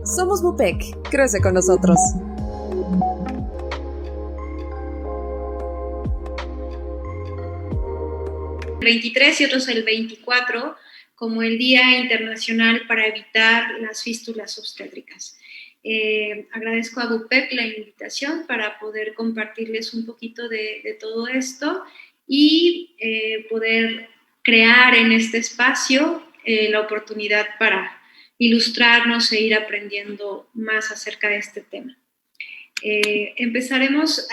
Somos Bupec, crece con nosotros. El 23 y otros el 24 como el Día Internacional para Evitar las Fístulas Obstétricas. Agradezco a Bupec la invitación para poder compartirles un poquito de todo esto y poder crear en este espacio la oportunidad para ilustrarnos e ir aprendiendo más acerca de este tema. Empezaremos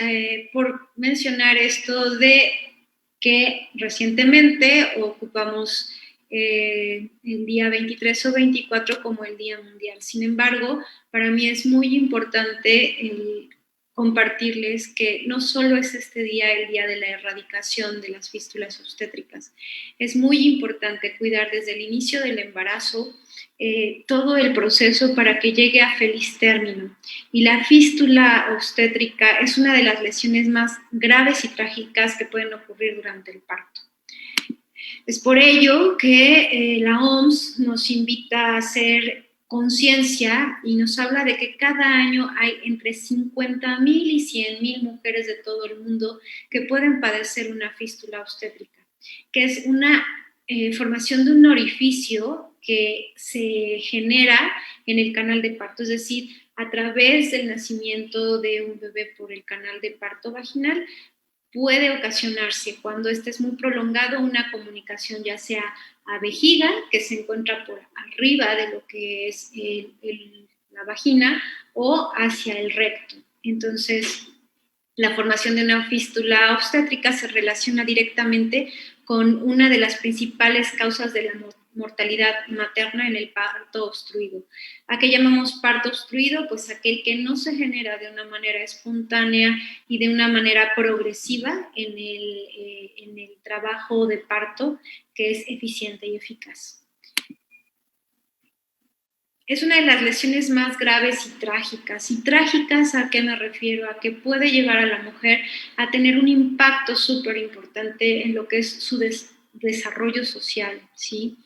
por mencionar esto de que recientemente ocupamos el día 23 o 24 como el Día Mundial. Sin embargo, para mí es muy importante compartirles que no solo es este día el día de la erradicación de las fístulas obstétricas, es muy importante cuidar desde el inicio del embarazo todo el proceso para que llegue a feliz término. Y la fístula obstétrica es una de las lesiones más graves y trágicas que pueden ocurrir durante el parto. Es por ello que la OMS nos invita a hacer conciencia y nos habla de que cada año hay entre 50,000 y 100,000 mujeres de todo el mundo que pueden padecer una fístula obstétrica, que es una formación de un orificio que se genera en el canal de parto, es decir, a través del nacimiento de un bebé por el canal de parto vaginal, puede ocasionarse cuando este es muy prolongado una comunicación ya sea a vejiga, que se encuentra por arriba de lo que es la vagina, o hacia el recto. Entonces, la formación de una fístula obstétrica se relaciona directamente con una de las principales causas de la mortalidad materna en el parto obstruido. ¿A qué llamamos parto obstruido? Pues aquel que no se genera de una manera espontánea y de una manera progresiva en el trabajo de parto, que es eficiente y eficaz. Es una de las lesiones más graves y trágicas. ¿Y trágicas a qué me refiero? A que puede llevar a la mujer a tener un impacto súper importante en lo que es su desarrollo social, ¿sí?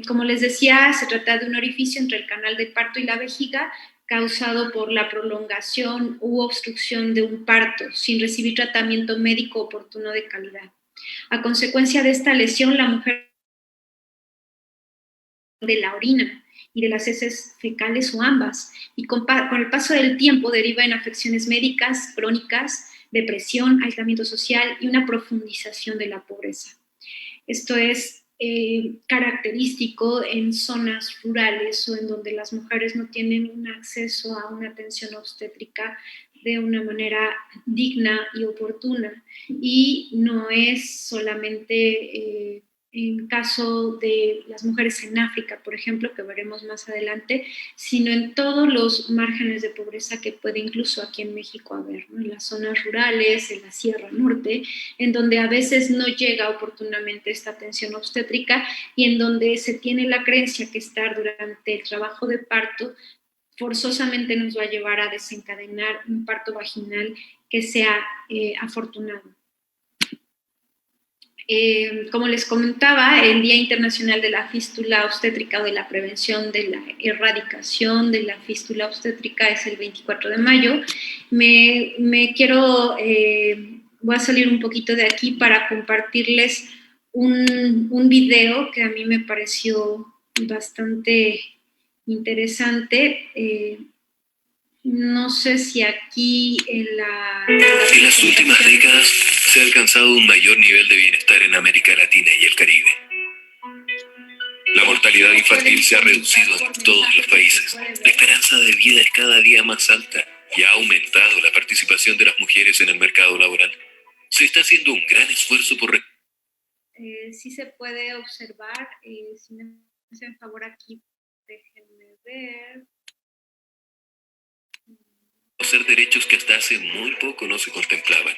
Como les decía, se trata de un orificio entre el canal de parto y la vejiga causado por la prolongación u obstrucción de un parto sin recibir tratamiento médico oportuno de calidad. A consecuencia de esta lesión, la mujer de la orina y de las heces fecales o ambas, y con el paso del tiempo deriva en afecciones médicas crónicas, depresión, aislamiento social y una profundización de la pobreza. Esto es característico en zonas rurales o en donde las mujeres no tienen un acceso a una atención obstétrica de una manera digna y oportuna. Y no es solamente en caso de las mujeres en África, por ejemplo, que veremos más adelante, sino en todos los márgenes de pobreza que puede incluso aquí en México haber, ¿no? En las zonas rurales, en la Sierra Norte, en donde a veces no llega oportunamente esta atención obstétrica y en donde se tiene la creencia que estar durante el trabajo de parto forzosamente nos va a llevar a desencadenar un parto vaginal que sea afortunado. Como les comentaba, el Día Internacional de la Fístula Obstétrica o de la Prevención de la Erradicación de la Fístula Obstétrica es el 24 de mayo. Voy a salir un poquito de aquí para compartirles un video que a mí me pareció bastante interesante. No sé si aquí en las últimas décadas se ha alcanzado un mayor nivel de bienestar en América Latina y el Caribe. La mortalidad infantil se ha reducido en todos los países. La esperanza de vida es cada día más alta y ha aumentado la participación de las mujeres en el mercado laboral. Se está haciendo un gran esfuerzo por... sí se puede observar, si me hacen favor aquí, déjenme ver. Conocer derechos que hasta hace muy poco no se contemplaban.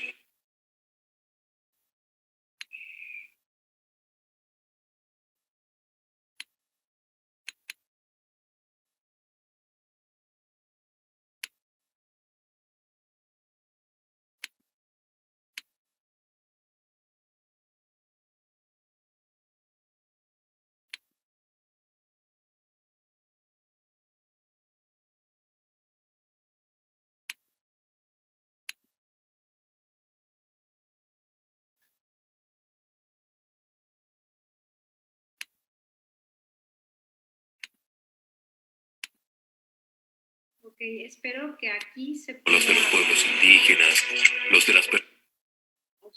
Ok, espero que aquí se Los de los pueda pueblos indígenas, los de las personas.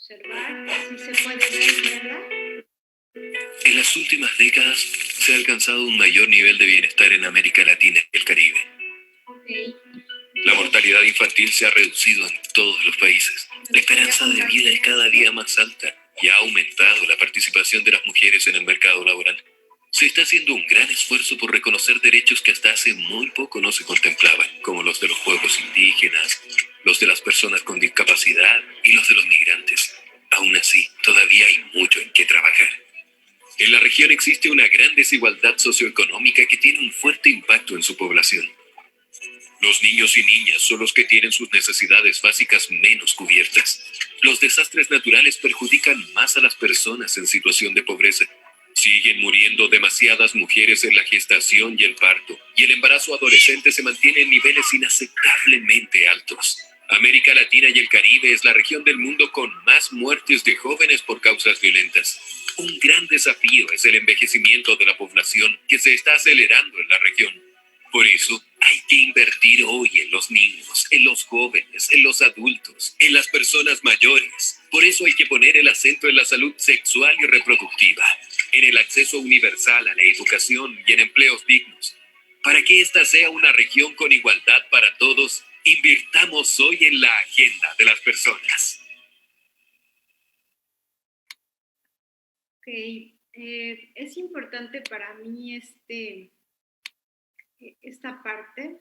observar, si se puede ver, ¿verdad? En las últimas décadas se ha alcanzado un mayor nivel de bienestar en América Latina y el Caribe. Ok. La mortalidad infantil se ha reducido en todos los países. La esperanza de vida es cada día más alta y ha aumentado la participación de las mujeres en el mercado laboral. Se está haciendo un gran esfuerzo por reconocer derechos que hasta hace muy poco no se contemplaban, como los de los pueblos indígenas, los de las personas con discapacidad y los de los migrantes. Aún así, todavía hay mucho en qué trabajar. En la región existe una gran desigualdad socioeconómica que tiene un fuerte impacto en su población. Los niños y niñas son los que tienen sus necesidades básicas menos cubiertas. Los desastres naturales perjudican más a las personas en situación de pobreza. Siguen muriendo demasiadas mujeres en la gestación y el parto, y el embarazo adolescente se mantiene en niveles inaceptablemente altos. América Latina y el Caribe es la región del mundo con más muertes de jóvenes por causas violentas. Un gran desafío es el envejecimiento de la población que se está acelerando en la región. Por eso, hay que invertir hoy en los niños, en los jóvenes, en los adultos, en las personas mayores. Por eso hay que poner el acento en la salud sexual y reproductiva, en el acceso universal a la educación y en empleos dignos. Para que esta sea una región con igualdad para todos, invirtamos hoy en la agenda de las personas. Ok, es importante para mí esta parte.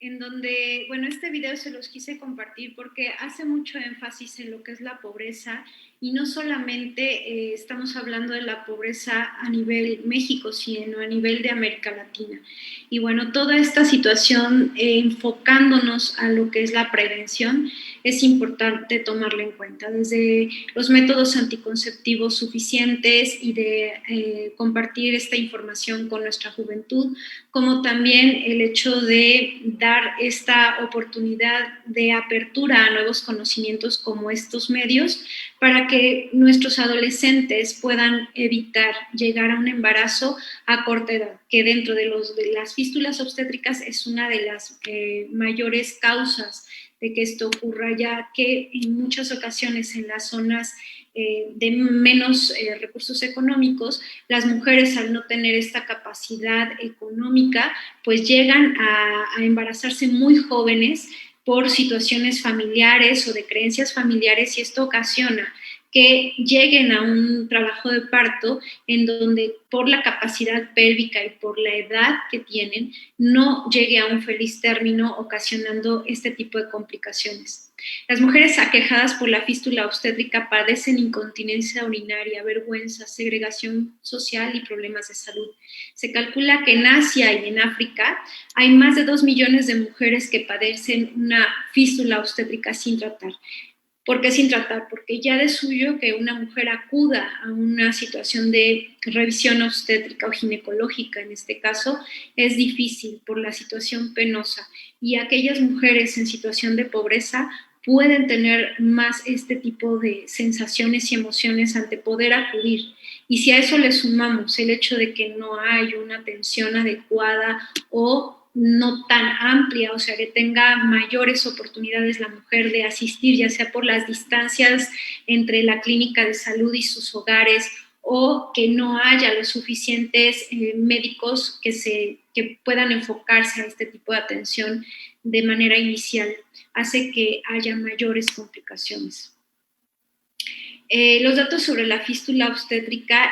En donde, bueno, este video se los quise compartir porque hace mucho énfasis en lo que es la pobreza y no solamente estamos hablando de la pobreza a nivel México, sino a nivel de América Latina. Y bueno, toda esta situación, enfocándonos a lo que es la prevención, es importante tomarla en cuenta, desde los métodos anticonceptivos suficientes y de compartir esta información con nuestra juventud, como también el hecho de dar esta oportunidad de apertura a nuevos conocimientos como estos medios para que nuestros adolescentes puedan evitar llegar a un embarazo a corta edad, que dentro de las fístulas obstétricas es una de las mayores causas de que esto ocurra, ya que en muchas ocasiones en las zonas de menos recursos económicos, las mujeres al no tener esta capacidad económica, pues llegan a embarazarse muy jóvenes por situaciones familiares o de creencias familiares y esto ocasiona que lleguen a un trabajo de parto en donde por la capacidad pélvica y por la edad que tienen no llegue a un feliz término ocasionando este tipo de complicaciones. Las mujeres aquejadas por la fístula obstétrica padecen incontinencia urinaria, vergüenza, segregación social y problemas de salud. Se calcula que en Asia y en África hay más de 2 millones de mujeres que padecen una fístula obstétrica sin tratar. ¿Por qué sin tratar? Porque ya de suyo que una mujer acuda a una situación de revisión obstétrica o ginecológica, en este caso, es difícil por la situación penosa. Y aquellas mujeres en situación de pobreza pueden tener más este tipo de sensaciones y emociones ante poder acudir. Y si a eso le sumamos el hecho de que no hay una atención adecuada o no tan amplia, o sea, que tenga mayores oportunidades la mujer de asistir, ya sea por las distancias entre la clínica de salud y sus hogares, o que no haya los suficientes médicos que puedan enfocarse a este tipo de atención de manera inicial, hace que haya mayores complicaciones. Los datos sobre la fístula obstétrica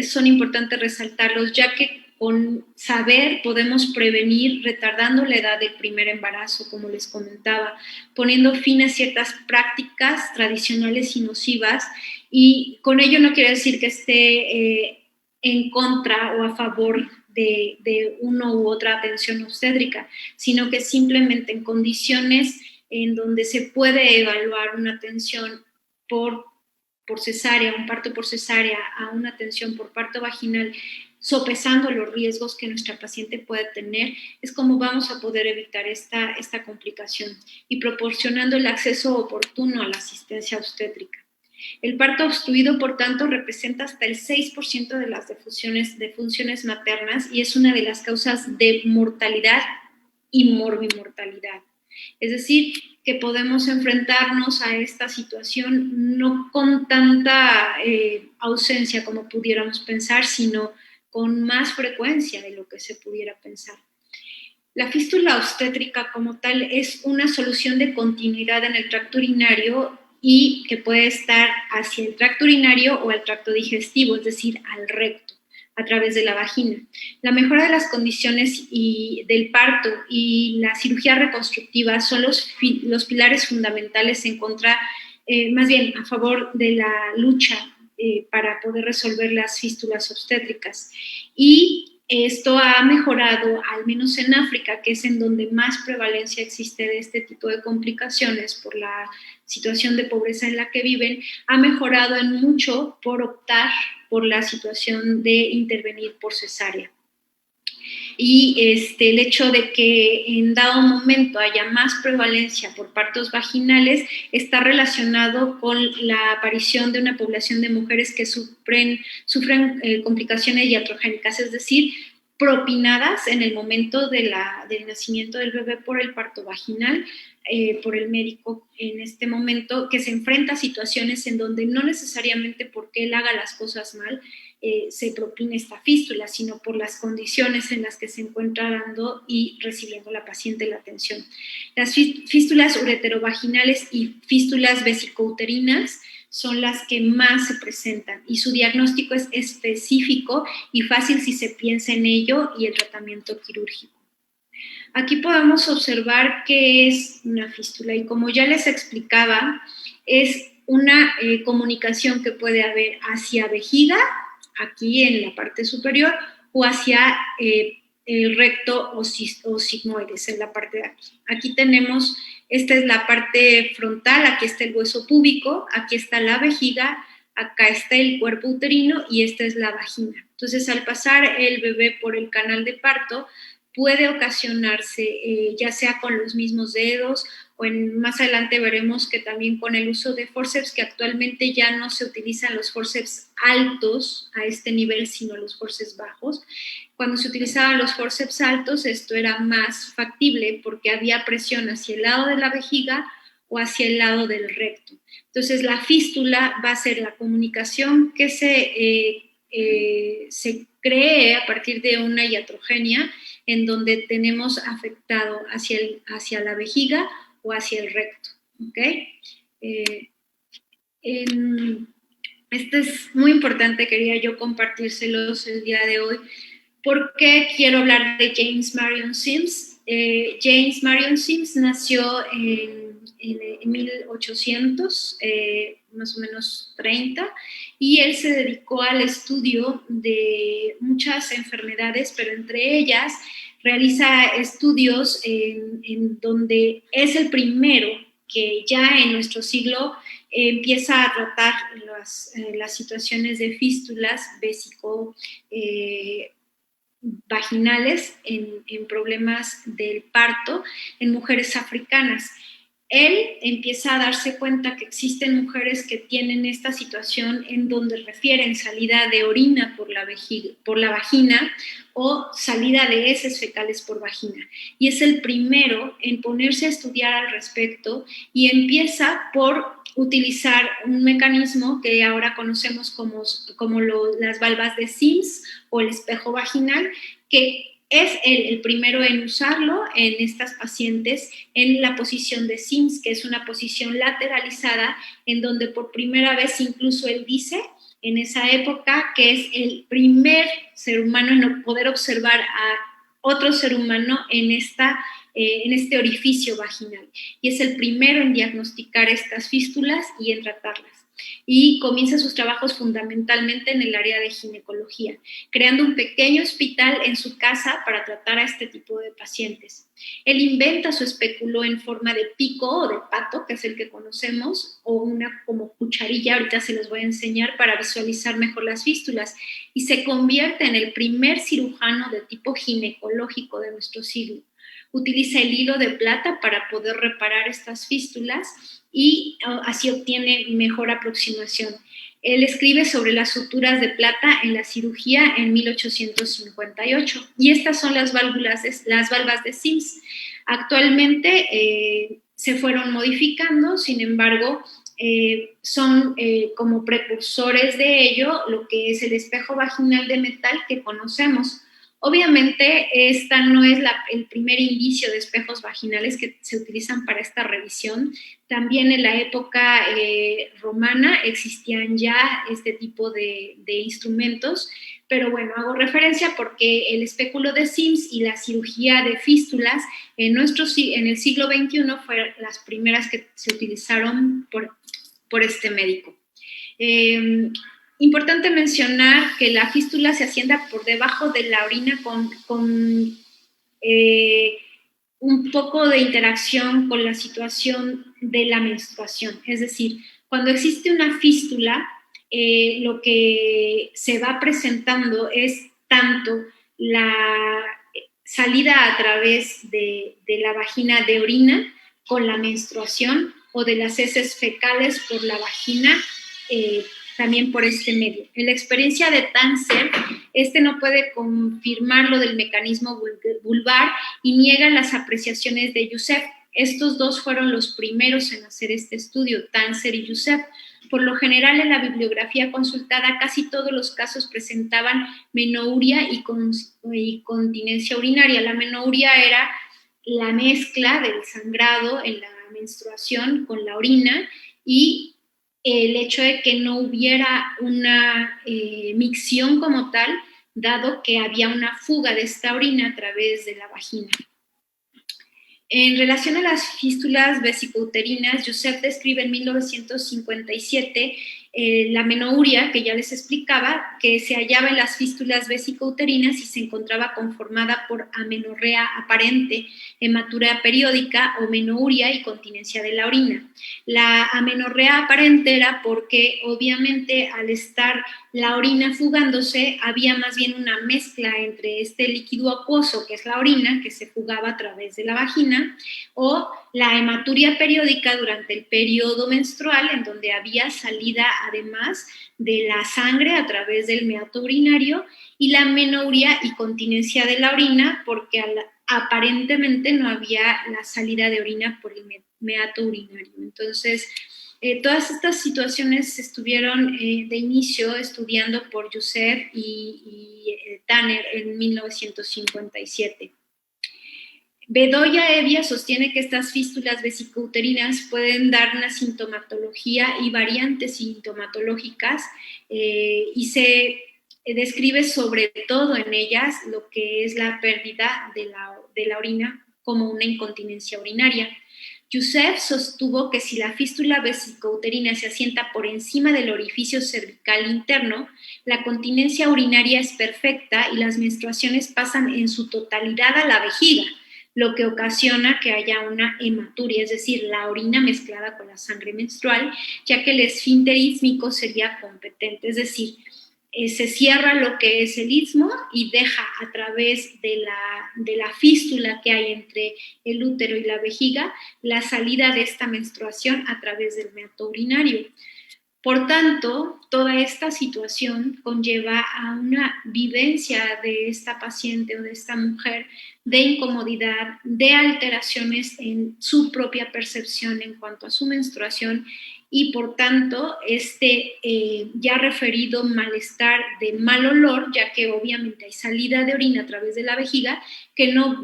son importantes resaltarlos, ya que con saber podemos prevenir retardando la edad del primer embarazo, como les comentaba, poniendo fin a ciertas prácticas tradicionales y nocivas, y con ello no quiero decir que esté en contra o a favor de una u otra atención obstétrica, sino que simplemente en condiciones en donde se puede evaluar una atención por cesárea, un parto por cesárea, a una atención por parto vaginal, sopesando los riesgos que nuestra paciente puede tener, es como vamos a poder evitar esta complicación y proporcionando el acceso oportuno a la asistencia obstétrica. El parto obstruido, por tanto, representa hasta el 6% de las defunciones maternas y es una de las causas de mortalidad y morbimortalidad. Es decir, que podemos enfrentarnos a esta situación no con tanta ausencia como pudiéramos pensar, sino con más frecuencia de lo que se pudiera pensar. La fístula obstétrica como tal es una solución de continuidad en el tracto urinario y que puede estar hacia el tracto urinario o al tracto digestivo, es decir, al recto, a través de la vagina. La mejora de las condiciones del parto y la cirugía reconstructiva son los pilares fundamentales en contra, más bien a favor de la lucha para poder resolver las fístulas obstétricas. Y esto ha mejorado, al menos en África, que es en donde más prevalencia existe de este tipo de complicaciones por la situación de pobreza en la que viven, ha mejorado en mucho por optar por la situación de intervenir por cesárea. Y el hecho de que en dado momento haya más prevalencia por partos vaginales está relacionado con la aparición de una población de mujeres que sufren complicaciones iatrogénicas, es decir, propinadas en el momento del nacimiento del bebé por el parto vaginal, por el médico en este momento, que se enfrenta a situaciones en donde no necesariamente porque él haga las cosas mal se propina esta fístula, sino por las condiciones en las que se encuentra dando y recibiendo la paciente la atención. Las fístulas ureterovaginales y fístulas vesicouterinas son las que más se presentan y su diagnóstico es específico y fácil si se piensa en ello y el tratamiento quirúrgico. Aquí podemos observar qué es una fístula y como ya les explicaba, es una comunicación que puede haber hacia vejiga, aquí en la parte superior, o hacia el recto o sigmoides, en la parte de aquí. Aquí tenemos, esta es la parte frontal, aquí está el hueso púbico, aquí está la vejiga, acá está el cuerpo uterino y esta es la vagina. Entonces, al pasar el bebé por el canal de parto, puede ocasionarse ya sea con los mismos dedos o más adelante veremos que también con el uso de forceps, que actualmente ya no se utilizan los forceps altos a este nivel, sino los forceps bajos. Cuando se utilizaban los forceps altos, esto era más factible porque había presión hacia el lado de la vejiga o hacia el lado del recto. Entonces, la fístula va a ser la comunicación que se cree a partir de una iatrogenia en donde tenemos afectado hacia la vejiga o hacia el recto. ¿Okay? Esto es muy importante, quería yo compartírselos el día de hoy. ¿Por qué quiero hablar de James Marion Sims? James Marion Sims nació en 1800, más o menos 30, y él se dedicó al estudio de muchas enfermedades, pero entre ellas realiza estudios en donde es el primero que ya en nuestro siglo empieza a tratar las situaciones de fístulas vaginales en problemas del parto en mujeres africanas. Él empieza a darse cuenta que existen mujeres que tienen esta situación en donde refieren salida de orina por la vagina o salida de heces fecales por vagina. Y es el primero en ponerse a estudiar al respecto y empieza por utilizar un mecanismo que ahora conocemos como las valvas de Sims o el espejo vaginal, que es el primero en usarlo en estas pacientes en la posición de Sims, que es una posición lateralizada en donde por primera vez incluso él dice en esa época que es el primer ser humano en poder observar a otro ser humano en este orificio vaginal y es el primero en diagnosticar estas fístulas y en tratarlas. y comienza sus trabajos fundamentalmente en el área de ginecología, creando un pequeño hospital en su casa para tratar a este tipo de pacientes. Él inventa su espéculo en forma de pico o de pato, que es el que conocemos, o una como cucharilla, ahorita se los voy a enseñar para visualizar mejor las fístulas, y se convierte en el primer cirujano de tipo ginecológico de nuestro siglo. Utiliza el hilo de plata para poder reparar estas fístulas y así obtiene mejor aproximación. Él escribe sobre las suturas de plata en la cirugía en 1858 y estas son las valvas de Sims. Actualmente se fueron modificando, sin embargo, son como precursores de ello lo que es el espejo vaginal de metal que conocemos. Obviamente, esta no es el primer indicio de espejos vaginales que se utilizan para esta revisión. También en la época romana existían ya este tipo de instrumentos, pero bueno, hago referencia porque el espéculo de Sims y la cirugía de fístulas en el siglo XXI fueron las primeras que se utilizaron por este médico. Importante mencionar que la fístula se asienta por debajo de la orina con un poco de interacción con la situación de la menstruación. Es decir, cuando existe una fístula, lo que se va presentando es tanto la salida a través de la vagina de orina con la menstruación o de las heces fecales por la vagina, también por este medio. En la experiencia de Tanzer, no puede confirmar lo del mecanismo vulvar y niega las apreciaciones de Youssef. Estos dos fueron los primeros en hacer este estudio, Tanzer y Youssef. Por lo general, en la bibliografía consultada, casi todos los casos presentaban menouria y continencia urinaria. La menouria era la mezcla del sangrado en la menstruación con la orina y el hecho de que no hubiera una micción como tal, dado que había una fuga de esta orina a través de la vagina. En relación a las fístulas vesicouterinas, Youssef describe en 1957 la menouria, que ya les explicaba, que se hallaba en las fístulas vesicouterinas y se encontraba conformada por amenorrea aparente, hematuria periódica o menouria y continencia de la orina. La amenorrea aparente era porque obviamente al estar la orina fugándose había más bien una mezcla entre este líquido acuoso, que es la orina, que se fugaba a través de la vagina, o la hematuria periódica durante el periodo menstrual, en donde había salida además de la sangre a través del meato urinario, y la menouria y continencia de la orina, porque aparentemente no había la salida de orina por el meato urinario. Entonces, todas estas situaciones se estuvieron de inicio estudiando por Youssef y Tanner en 1957. Bedoya Evia sostiene que estas fístulas vesicouterinas pueden dar una sintomatología y variantes sintomatológicas y se describe sobre todo en ellas lo que es la pérdida de la orina como una incontinencia urinaria. Youssef sostuvo que si la fístula vesicouterina se asienta por encima del orificio cervical interno, la continencia urinaria es perfecta y las menstruaciones pasan en su totalidad a la vejiga, lo que ocasiona que haya una hematuria, es decir, la orina mezclada con la sangre menstrual, ya que el esfínter ísmico sería competente, es decir, se cierra lo que es el istmo y deja a través de la fístula que hay entre el útero y la vejiga la salida de esta menstruación a través del meato urinario. Por tanto, toda esta situación conlleva a una vivencia de esta paciente o de esta mujer de incomodidad, de alteraciones en su propia percepción en cuanto a su menstruación y por tanto ya referido malestar de mal olor, ya que obviamente hay salida de orina a través de la vejiga, que no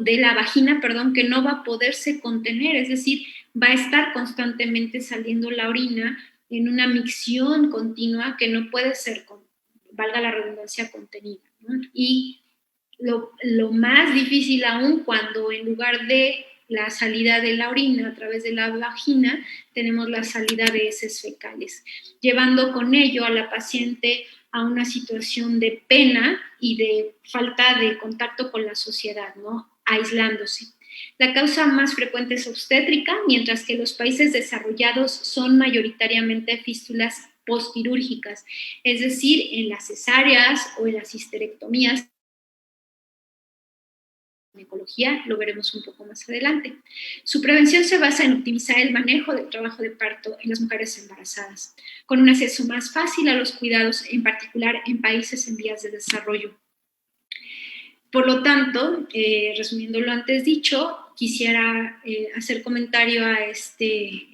va a poderse contener, es decir, va a estar constantemente saliendo la orina en una micción continua que no puede ser, valga la redundancia, contenida, ¿no? Y lo más difícil aún cuando en lugar de la salida de la orina a través de la vagina, tenemos la salida de heces fecales, llevando con ello a la paciente a una situación de pena y de falta de contacto con la sociedad, ¿no? Aislándose. La causa más frecuente es obstétrica, mientras que los países desarrollados son mayoritariamente fístulas postquirúrgicas, es decir, en las cesáreas o en las histerectomías. Ginecología, lo veremos un poco más adelante. Su prevención se basa en optimizar el manejo del trabajo de parto en las mujeres embarazadas, con un acceso más fácil a los cuidados, en particular en países en vías de desarrollo. Por lo tanto, resumiendo lo antes dicho, quisiera hacer comentario a este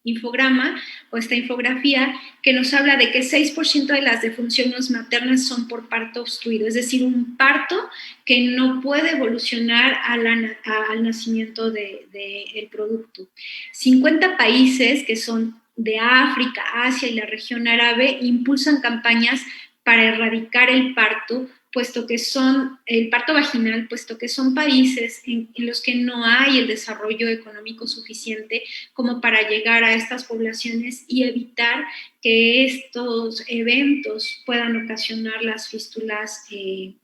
infograma o esta infografía que nos habla de que 6% de las defunciones maternas son por parto obstruido, es decir, un parto que no puede evolucionar al nacimiento del producto. 50 países que son de África, Asia y la región árabe impulsan campañas para erradicar el parto, puesto que son el parto vaginal, puesto que son países en los que no hay el desarrollo económico suficiente como para llegar a estas poblaciones y evitar que estos eventos puedan ocasionar las fístulas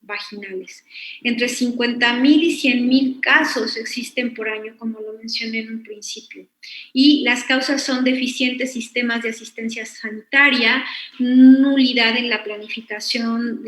vaginales. Entre 50,000 y 100,000 casos existen por año, como lo mencioné en un principio. Y las causas son deficientes sistemas de asistencia sanitaria, nulidad en la planificación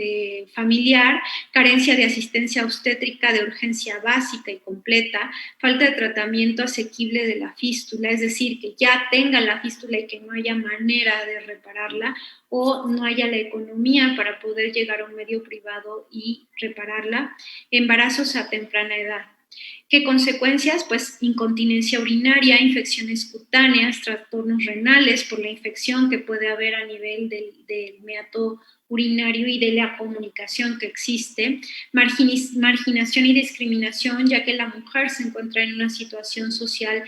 familiar, carencia de asistencia obstétrica de urgencia básica y completa, falta de tratamiento asequible de la fístula, es decir, que ya tenga la fístula y que no haya manera de repararla, o no haya la economía para poder llegar a un medio privado y repararla, embarazos a temprana edad. ¿Qué consecuencias? Pues incontinencia urinaria, infecciones cutáneas, trastornos renales por la infección que puede haber a nivel del meato urinario y de la comunicación que existe, marginación y discriminación, ya que la mujer se encuentra en una situación social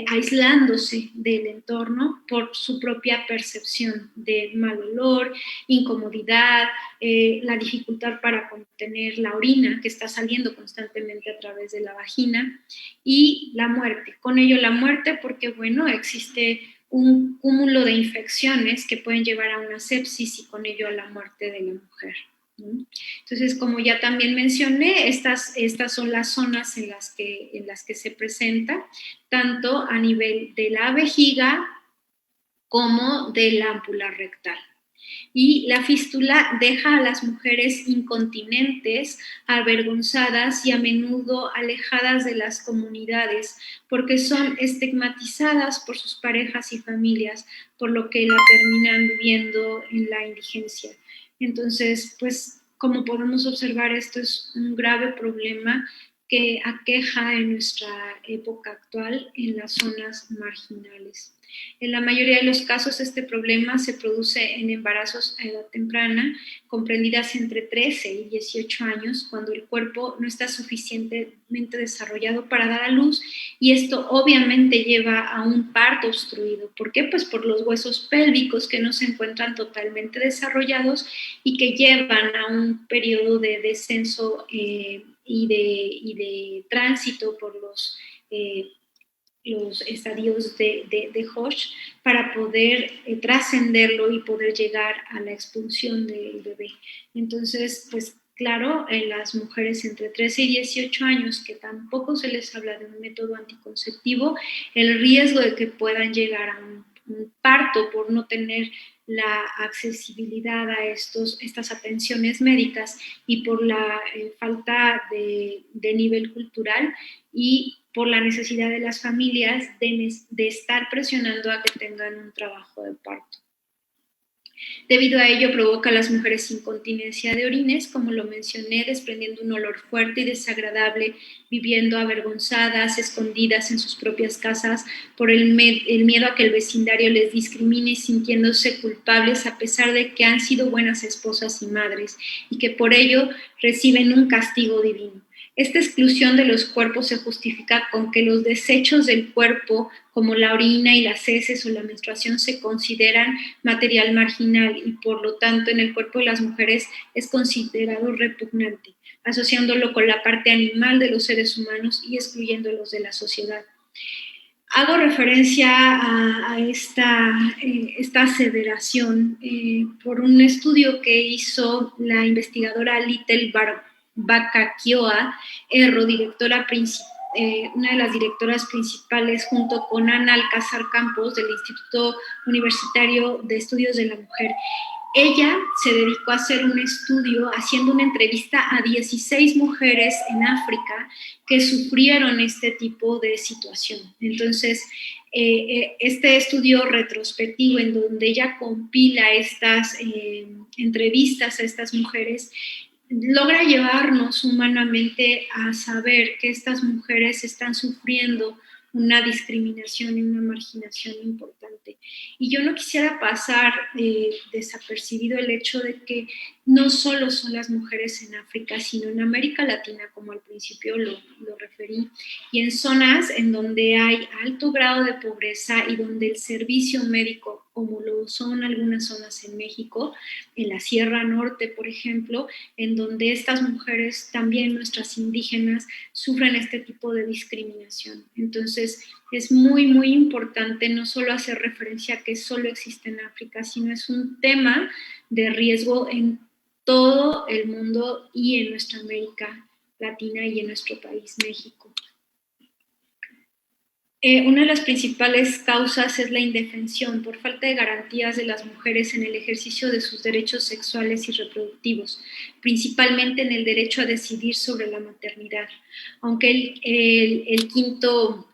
aislándose del entorno por su propia percepción de mal olor, incomodidad, la dificultad para contener la orina que está saliendo constantemente a través de la vagina, y la muerte. Con ello la muerte porque, bueno, existe un cúmulo de infecciones que pueden llevar a una sepsis y con ello a la muerte de la mujer. Entonces, como ya también mencioné, estas son las zonas en las que se presenta, tanto a nivel de la vejiga como de la ámpula rectal. Y la fístula deja a las mujeres incontinentes, avergonzadas y a menudo alejadas de las comunidades, porque son estigmatizadas por sus parejas y familias, por lo que la terminan viviendo en la indigencia. Entonces, pues, como podemos observar, esto es un grave problema que aqueja en nuestra época actual en las zonas marginales. En la mayoría de los casos, este problema se produce en embarazos a edad temprana, comprendidas entre 13 y 18 años, cuando el cuerpo no está suficientemente desarrollado para dar a luz, y esto obviamente lleva a un parto obstruido. ¿Por qué? Pues por los huesos pélvicos que no se encuentran totalmente desarrollados y que llevan a un periodo de descenso y de tránsito por los estadios de Hosh para poder trascenderlo y poder llegar a la expulsión del bebé. Entonces, pues claro, en las mujeres entre 13 y 18 años, que tampoco se les habla de un método anticonceptivo, el riesgo de que puedan llegar a un parto por no tener la accesibilidad a estas atenciones médicas y por la falta de nivel cultural y por la necesidad de las familias de estar presionando a que tengan un trabajo de parto. Debido a ello provoca a las mujeres incontinencia de orines, como lo mencioné, desprendiendo un olor fuerte y desagradable, viviendo avergonzadas, escondidas en sus propias casas por el miedo a que el vecindario les discrimine y sintiéndose culpables a pesar de que han sido buenas esposas y madres y que por ello reciben un castigo divino. Esta exclusión de los cuerpos se justifica con que los desechos del cuerpo, como la orina y las heces o la menstruación, se consideran material marginal y por lo tanto en el cuerpo de las mujeres es considerado repugnante. asociándolo con la parte animal de los seres humanos y excluyéndolos de la sociedad. Hago referencia a esta aseveración por un estudio que hizo la investigadora Little Bakakioa Erro, una de las directoras principales, junto con Ana Alcázar Campos del Instituto Universitario de Estudios de la Mujer. Ella se dedicó a hacer un estudio haciendo una entrevista a 16 mujeres en África que sufrieron este tipo de situación. Entonces, este estudio retrospectivo en donde ella compila estas entrevistas a estas mujeres logra llevarnos humanamente a saber que estas mujeres están sufriendo una discriminación y una marginación importante. Y yo no quisiera pasar desapercibido el hecho de que no solo son las mujeres en África, sino en América Latina, como al principio lo referí, y en zonas en donde hay alto grado de pobreza y donde el servicio médico, como lo son algunas zonas en México, en la Sierra Norte, por ejemplo, en donde estas mujeres, también nuestras indígenas, sufren este tipo de discriminación. Entonces, es muy, muy importante no solo hacer referencia a que solo existe en África, sino es un tema de riesgo en todo el mundo y en nuestra América Latina y en nuestro país, México. Una de las principales causas es la indefensión por falta de garantías de las mujeres en el ejercicio de sus derechos sexuales y reproductivos, principalmente en el derecho a decidir sobre la maternidad. Aunque el quinto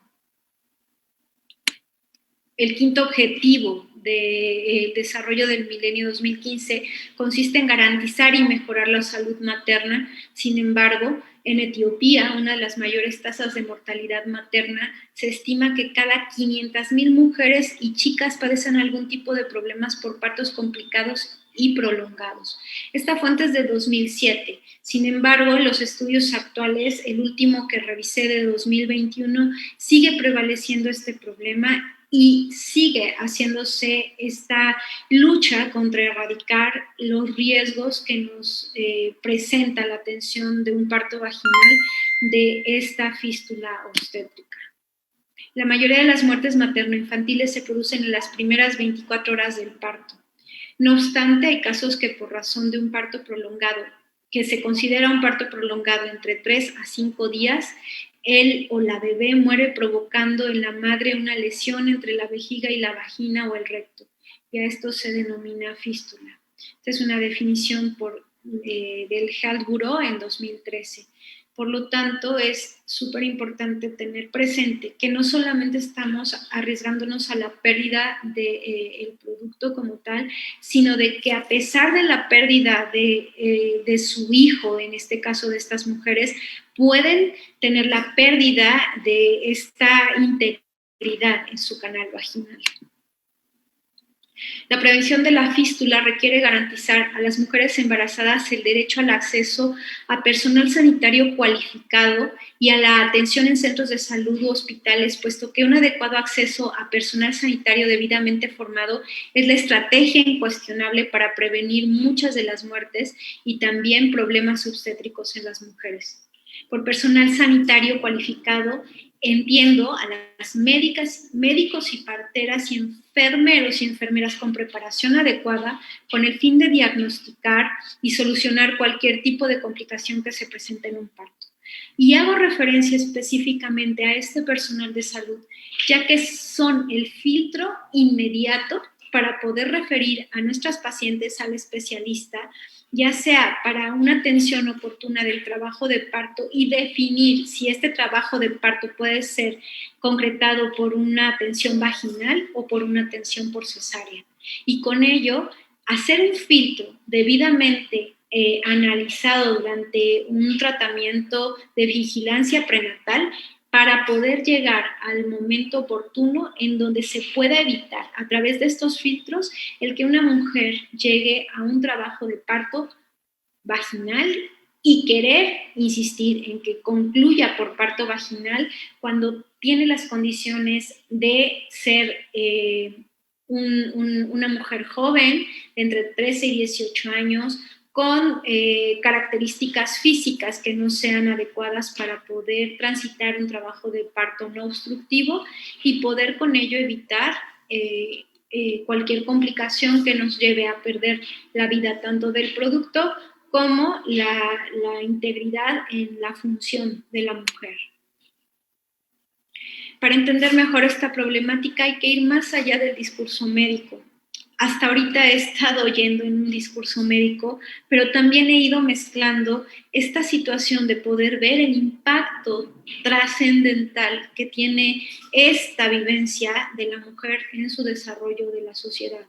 objetivo del desarrollo del Milenio 2015 consiste en garantizar y mejorar la salud materna. Sin embargo, en Etiopía, una de las mayores tasas de mortalidad materna, se estima que cada 500,000 mujeres y chicas padecen algún tipo de problemas por partos complicados y prolongados. Esta fuente es de 2007. Sin embargo, en los estudios actuales, el último que revisé de 2021, sigue prevaleciendo este problema y sigue haciéndose esta lucha contra erradicar los riesgos que nos presenta la atención de un parto vaginal de esta fístula obstétrica. La mayoría de las muertes materno-infantiles se producen en las primeras 24 horas del parto. No obstante, hay casos que por razón de un parto prolongado, que se considera un parto prolongado entre 3 a 5 días, él o la bebé muere provocando en la madre una lesión entre la vejiga y la vagina o el recto. Y a esto se denomina fístula. Esta es una definición del Health Bureau en 2013. Por lo tanto, es súper importante tener presente que no solamente estamos arriesgándonos a la pérdida del producto como tal, sino de que a pesar de la pérdida de su hijo, en este caso de estas mujeres, pueden tener la pérdida de esta integridad en su canal vaginal. La prevención de la fístula requiere garantizar a las mujeres embarazadas el derecho al acceso a personal sanitario cualificado y a la atención en centros de salud u hospitales, puesto que un adecuado acceso a personal sanitario debidamente formado es la estrategia incuestionable para prevenir muchas de las muertes y también problemas obstétricos en las mujeres. Por personal sanitario cualificado, entiendo a las médicos y parteras y enfermeros y enfermeras con preparación adecuada con el fin de diagnosticar y solucionar cualquier tipo de complicación que se presente en un parto. Y hago referencia específicamente a este personal de salud, ya que son el filtro inmediato para poder referir a nuestras pacientes al especialista, ya sea para una atención oportuna del trabajo de parto y definir si este trabajo de parto puede ser concretado por una atención vaginal o por una atención por cesárea. Y con ello, hacer un filtro debidamente analizado durante un tratamiento de vigilancia prenatal para poder llegar al momento oportuno en donde se pueda evitar a través de estos filtros el que una mujer llegue a un trabajo de parto vaginal y querer insistir en que concluya por parto vaginal cuando tiene las condiciones de ser una mujer joven de entre 13 y 18 años con características físicas que no sean adecuadas para poder transitar un trabajo de parto no obstructivo y poder con ello evitar cualquier complicación que nos lleve a perder la vida tanto del producto como la integridad en la función de la mujer. Para entender mejor esta problemática hay que ir más allá del discurso médico. Hasta ahorita he estado oyendo en un discurso médico, pero también he ido mezclando esta situación de poder ver el impacto trascendental que tiene esta vivencia de la mujer en su desarrollo de la sociedad.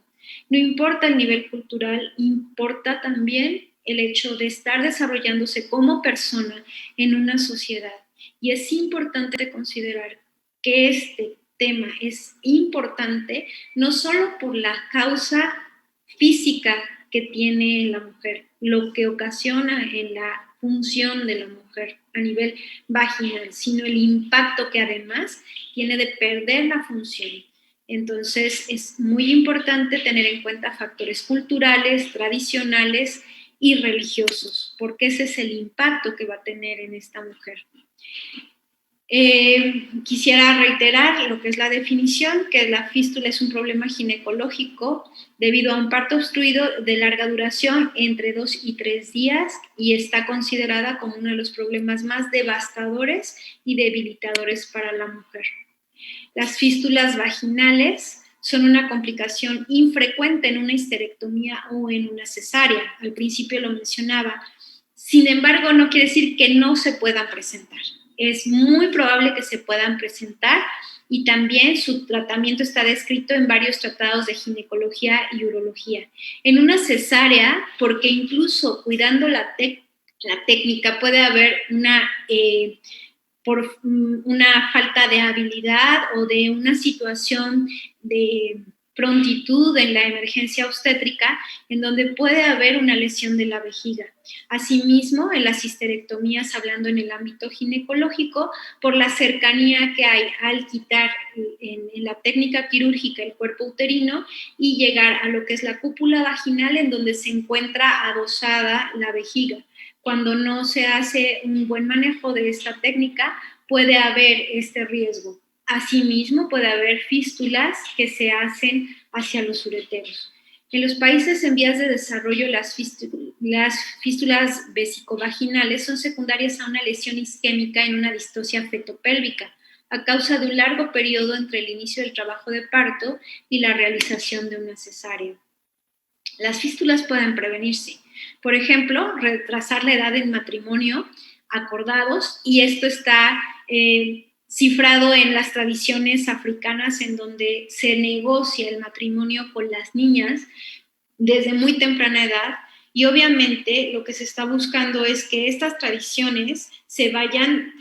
No importa el nivel cultural, importa también el hecho de estar desarrollándose como persona en una sociedad. Y es importante considerar que este tema es importante no solo por la causa física que tiene la mujer, lo que ocasiona en la función de la mujer a nivel vaginal, sino el impacto que además tiene de perder la función. Entonces es muy importante tener en cuenta factores culturales, tradicionales y religiosos, porque ese es el impacto que va a tener en esta mujer. Quisiera reiterar lo que es la definición, que la fístula es un problema ginecológico debido a un parto obstruido de larga duración entre 2 y 3 días y está considerada como uno de los problemas más devastadores y debilitadores para la mujer. Las fístulas vaginales son una complicación infrecuente en una histerectomía o en una cesárea. Al principio lo mencionaba. Sin embargo, no quiere decir que no se puedan presentar. Es muy probable que se puedan presentar y también su tratamiento está descrito en varios tratados de ginecología y urología. En una cesárea, porque incluso cuidando la técnica puede haber por una falta de habilidad o de una situación de prontitud en la emergencia obstétrica, en donde puede haber una lesión de la vejiga. Asimismo, en las histerectomías, hablando en el ámbito ginecológico, por la cercanía que hay al quitar en la técnica quirúrgica el cuerpo uterino y llegar a lo que es la cúpula vaginal, en donde se encuentra adosada la vejiga. Cuando no se hace un buen manejo de esta técnica, puede haber este riesgo. Asimismo, puede haber fístulas que se hacen hacia los ureteros. En los países en vías de desarrollo, las fístulas vesicovaginales son secundarias a una lesión isquémica en una distosia fetopélvica, a causa de un largo periodo entre el inicio del trabajo de parto y la realización de una cesárea. Las fístulas pueden prevenirse. Por ejemplo, retrasar la edad en matrimonio acordados, y esto está cifrado en las tradiciones africanas en donde se negocia el matrimonio con las niñas desde muy temprana edad, y obviamente lo que se está buscando es que estas tradiciones se vayan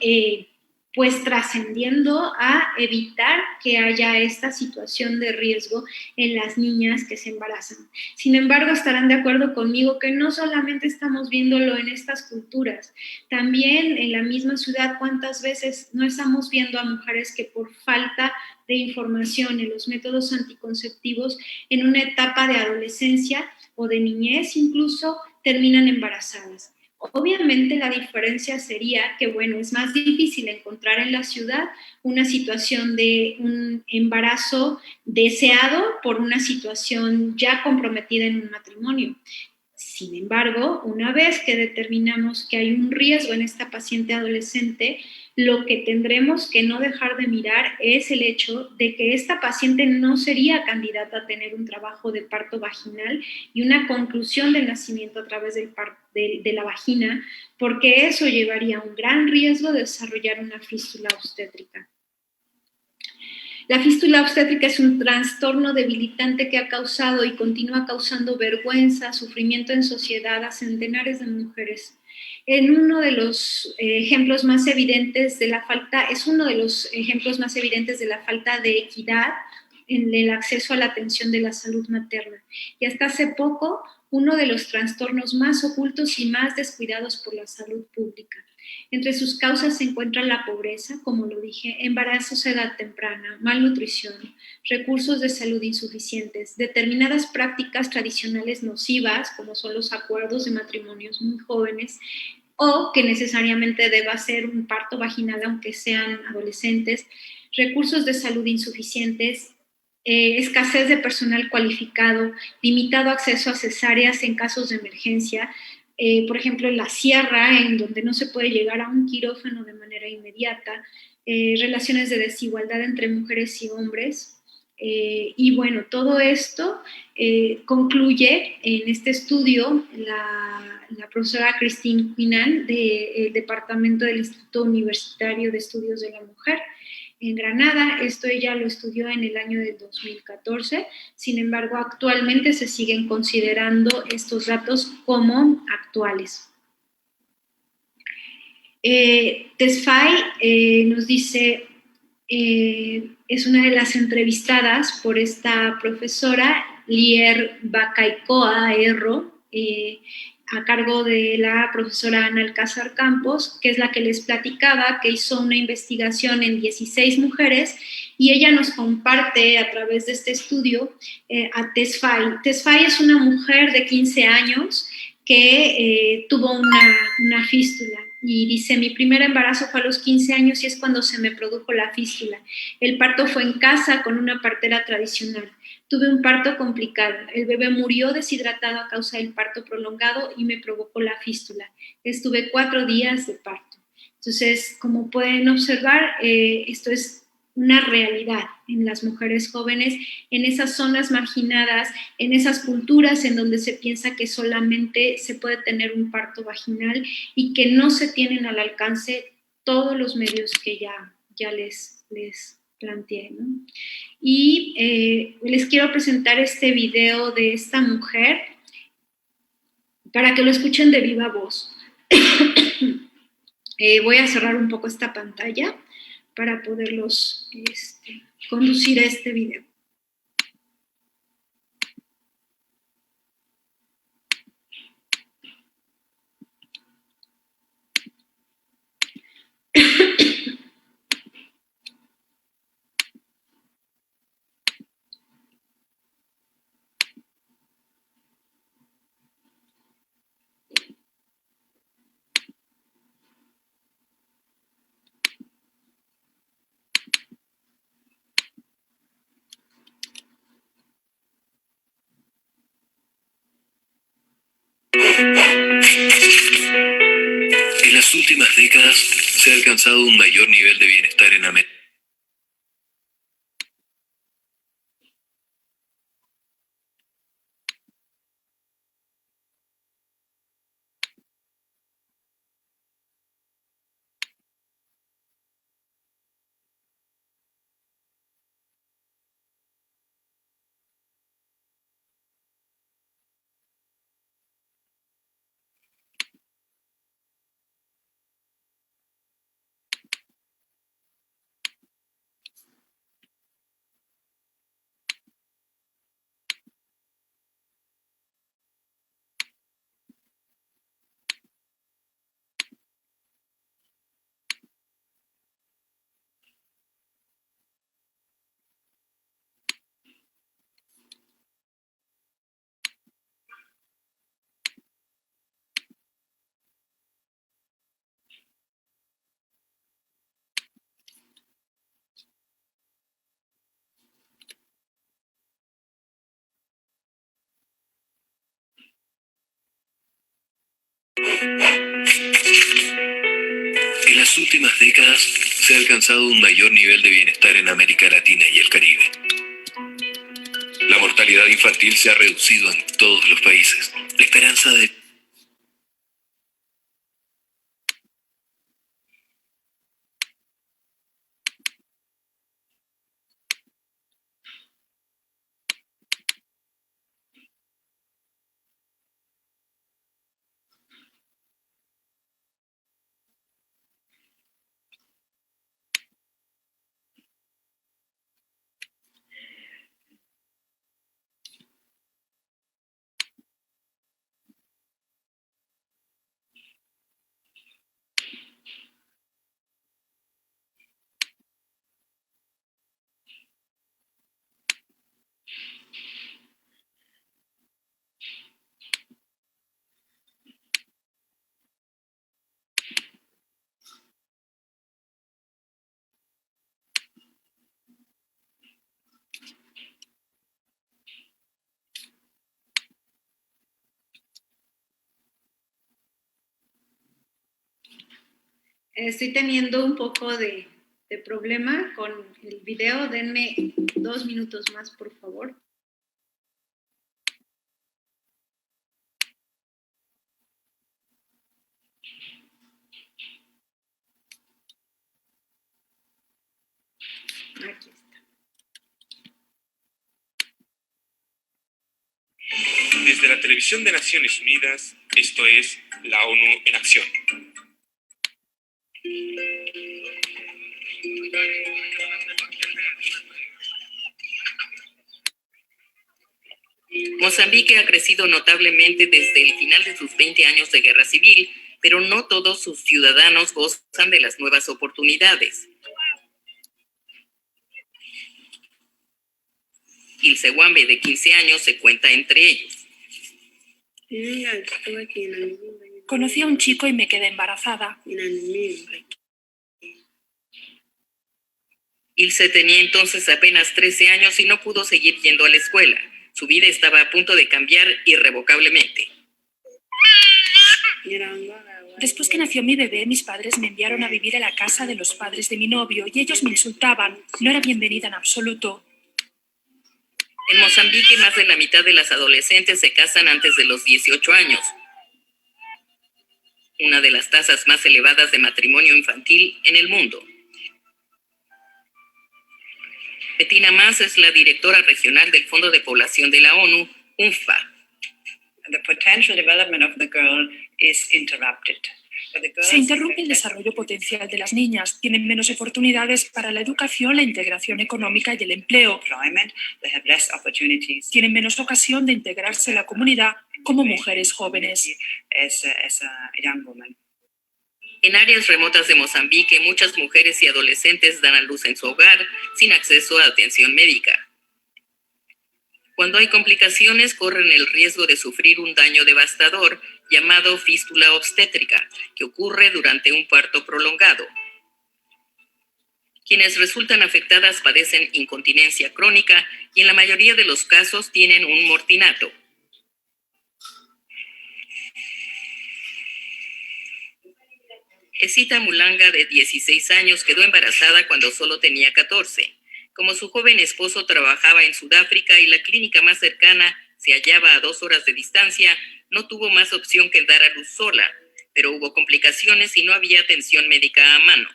pues trascendiendo a evitar que haya esta situación de riesgo en las niñas que se embarazan. Sin embargo, estarán de acuerdo conmigo que no solamente estamos viéndolo en estas culturas, también en la misma ciudad, cuántas veces no estamos viendo a mujeres que por falta de información en los métodos anticonceptivos en una etapa de adolescencia o de niñez incluso terminan embarazadas. Obviamente la diferencia sería que, bueno, es más difícil encontrar en la ciudad una situación de un embarazo deseado por una situación ya comprometida en un matrimonio. Sin embargo, una vez que determinamos que hay un riesgo en esta paciente adolescente, lo que tendremos que no dejar de mirar es el hecho de que esta paciente no sería candidata a tener un trabajo de parto vaginal y una conclusión del nacimiento a través de la vagina, porque eso llevaría a un gran riesgo de desarrollar una fístula obstétrica. La fístula obstétrica es un trastorno debilitante que ha causado y continúa causando vergüenza, sufrimiento en sociedad a centenares de mujeres. En uno de los ejemplos más evidentes de la falta, es uno de los ejemplos más evidentes de la falta de equidad en el acceso a la atención de la salud materna. Y hasta hace poco, uno de los trastornos más ocultos y más descuidados por la salud pública. Entre sus causas se encuentra la pobreza, como lo dije, embarazos a edad temprana, malnutrición, recursos de salud insuficientes, determinadas prácticas tradicionales nocivas, como son los acuerdos de matrimonios muy jóvenes, o que necesariamente deba ser un parto vaginal aunque sean adolescentes, recursos de salud insuficientes, escasez de personal cualificado, limitado acceso a cesáreas en casos de emergencia, por ejemplo, en la sierra, en donde no se puede llegar a un quirófano de manera inmediata, relaciones de desigualdad entre mujeres y hombres. Y bueno, todo esto concluye en este estudio la profesora Christine Quinan del Departamento del Instituto Universitario de Estudios de la Mujer en Granada. Esto ella lo estudió en el año del 2014. Sin embargo, actualmente se siguen considerando estos datos como actuales. Tesfaye nos dice, es una de las entrevistadas por esta profesora, Lier Bacaicoa Erro, a cargo de la profesora Ana Alcázar Campos, que es la que les platicaba, que hizo una investigación en 16 mujeres, y ella nos comparte a través de este estudio a Tesfaye. Tesfaye es una mujer de 15 años que tuvo una fístula, y dice, mi primer embarazo fue a los 15 años y es cuando se me produjo la fístula. El parto fue en casa con una partera tradicional. Tuve un parto complicado. El bebé murió deshidratado a causa del parto prolongado y me provocó la fístula. Estuve 4 días de parto. Entonces, como pueden observar, esto es una realidad en las mujeres jóvenes, en esas zonas marginadas, en esas culturas en donde se piensa que solamente se puede tener un parto vaginal y que no se tienen al alcance todos los medios que ya les planteé, ¿no? Y les quiero presentar este video de esta mujer para que lo escuchen de viva voz. Voy a cerrar un poco esta pantalla para poderlos conducir a este video. En las últimas décadas se ha alcanzado un mayor nivel de bienestar en América. En las últimas décadas se ha alcanzado un mayor nivel de bienestar en América Latina y el Caribe. La mortalidad infantil se ha reducido en todos los países. La esperanza de Estoy teniendo un poco de problema con el video. Denme 2 minutos más, por favor. Aquí está. Desde la televisión de Naciones Unidas, esto es la ONU en acción. Mozambique ha crecido notablemente desde el final de sus 20 años de guerra civil, pero no todos sus ciudadanos gozan de las nuevas oportunidades. Ilse Wambe, de 15 años, se cuenta entre ellos. Conocí a un chico y me quedé embarazada. Ilse tenía entonces apenas 13 años y no pudo seguir yendo a la escuela. Su vida estaba a punto de cambiar irrevocablemente. Después que nació mi bebé, mis padres me enviaron a vivir a la casa de los padres de mi novio y ellos me insultaban. No era bienvenida en absoluto. En Mozambique, más de la mitad de las adolescentes se casan antes de los 18 años. Una de las tasas más elevadas de matrimonio infantil en el mundo. Bettina Mas es la directora regional del Fondo de Población de la ONU, UNFPA. The potential development of the girl is interrupted. Se interrumpe el desarrollo potencial de las niñas. Tienen menos oportunidades para la educación, la integración económica y el empleo. They have less opportunities Tienen menos ocasión de integrarse en la comunidad como mujeres jóvenes. as a young woman. En áreas remotas de Mozambique, muchas mujeres y adolescentes dan a luz en su hogar sin acceso a atención médica. Cuando hay complicaciones, corren el riesgo de sufrir un daño devastador llamado fístula obstétrica, que ocurre durante un parto prolongado. Quienes resultan afectadas padecen incontinencia crónica y en la mayoría de los casos tienen un mortinato. Esita Mulanga, de 16 años, quedó embarazada cuando solo tenía 14. Como su joven esposo trabajaba en Sudáfrica y la clínica más cercana se hallaba a 2 horas de distancia, no tuvo más opción que dar a luz sola, pero hubo complicaciones y no había atención médica a mano.